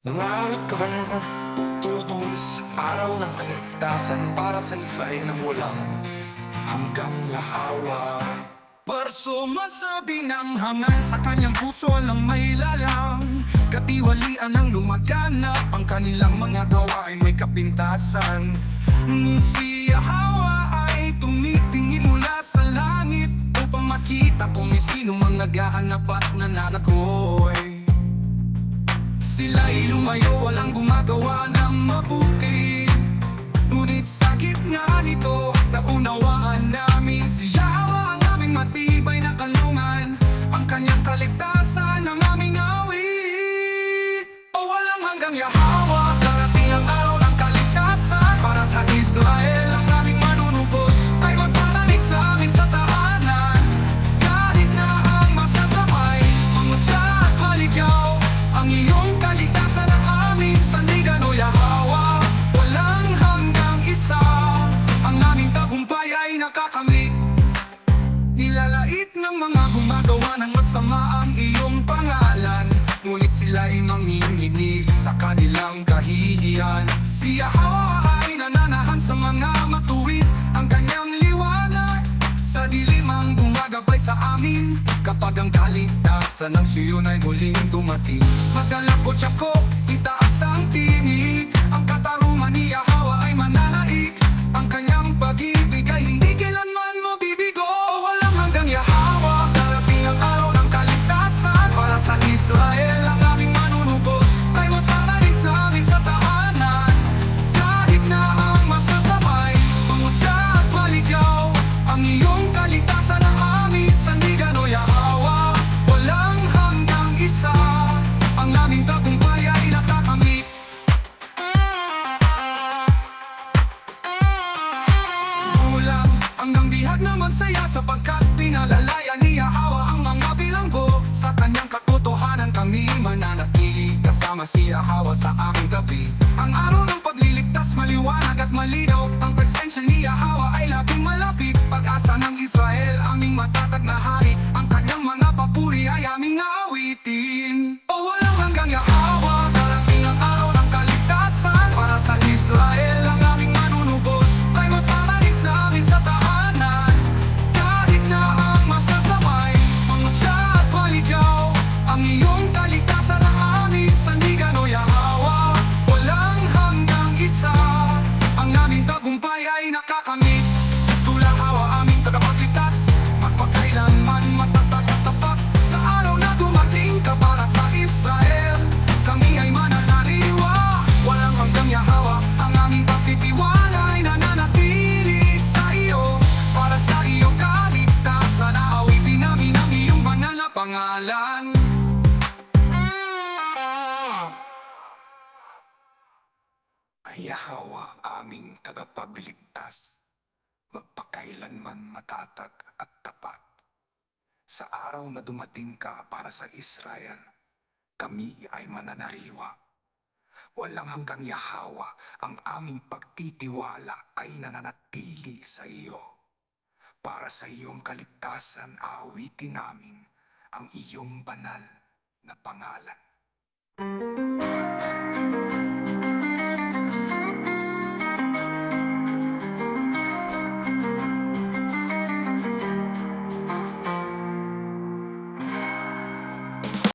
Nangarap ka ba na tutungos sa araw ng kaligtasan para sa Israel na walang hanggang lahawa? Parsuman sabi ng hangal sa kanyang puso lang may lalang. Katiwalian ang lumaganap, ang kanilang mga gawa ay may kapintasan. Ngunit si Yahweh ay tumitingin mula sa langit upang makita kung sino mang naghahanap at nananakoy. Sila'y lumayo, walang gumagawa ng mabuti. Ngunit sa gitna nito, naunawaan namin si Yahweh ang aming matibay na kanlungan, ang kanyang kaligtasan, ang aming awit. O walang hanggang Yahweh, darating ang araw ng kaligtasan para sa Israel, ang aming manunubos ay magpapalik sa amin sa tahanan. Kahit na ang masasamay, mangutya at maligaw, ang iyong kaligtasan ang aming sandigan, o Yahweh. Walang hanggang isa, ang aming tagumpay ay nakakamit. Nilalait ng mga gumagawa ng masama ang iyong pangalan, ngunit sila ay manginginig sa kanilang kahihiyan. Si Yahweh ay nananahan sa mga matuwid, ang kanyang liwanag sa dilim ang gumagabay sa amin. Kapag ang kaligtasan ng Siyon ay muling dumating, magalakot ako, itaas ang tinig. Ang katarungan ni Yahweh ay mananaig, ang kanyang pag-ibig ay hindi kailanman mabibigo. O walang hanggang Yahweh, darating ang araw ng kaligtasan para sa Israel, ang aming manunubos ay magpapalik sa amin sa tahanan. Kahit na ang masasamay, mangutya at maligaw, ang iyong kaligtasan ang aming sandigan, o Yahweh. Walang hanggang isa, ang aming tagumpay ay nakakamit. Kulang hanggang bihag na magsaya, sapagkat pinalalaya ni Yahweh ang mga bilanggo. Sa kanyang katotohanan kami mananatili, kasama si Yahweh sa aming tabi. Ang araw ng pagliligtas maliwanag at malinaw, ang presensya ni Yahweh ay laging malapit. Pag-asa ng Israel, aming matatag na hari, ang kanyang mga papuri ay aming awitin. O walang hanggang Yahweh, darating ang araw ng kaligtasan para sa Israel, ang aming manunubos ay magpapalik sa amin sa tahanan. Kahit na ang masasamay, mangutya at maligaw, ang iyong kaligtasan ang aming sandigan, o Yahweh. Walang hanggang isa, ang aming tagumpay ay nakakamit. Tula Yahweh aming tagapagligtas, magpakailanman matatag at tapat. Sa araw na dumating ka para sa Israel, kami ay mananaliwa. Walang hanggang Yahweh, ang aming pagtitiwala ay nananatili sa iyo. Para sa iyong kaligtasan, aawitin namin ang iyong banal na pangalan. Ay Yahweh, aming tagapagligtas, magpakailanman matatag at tapat. Sa araw na dumating ka para sa Israel, kami ay mananariwa. Walang hanggang Yahweh, ang aming pagtitiwala ay nananatili sa iyo. Para sa iyong kaligtasan, aawitin namin ang iyong banal na pangalan.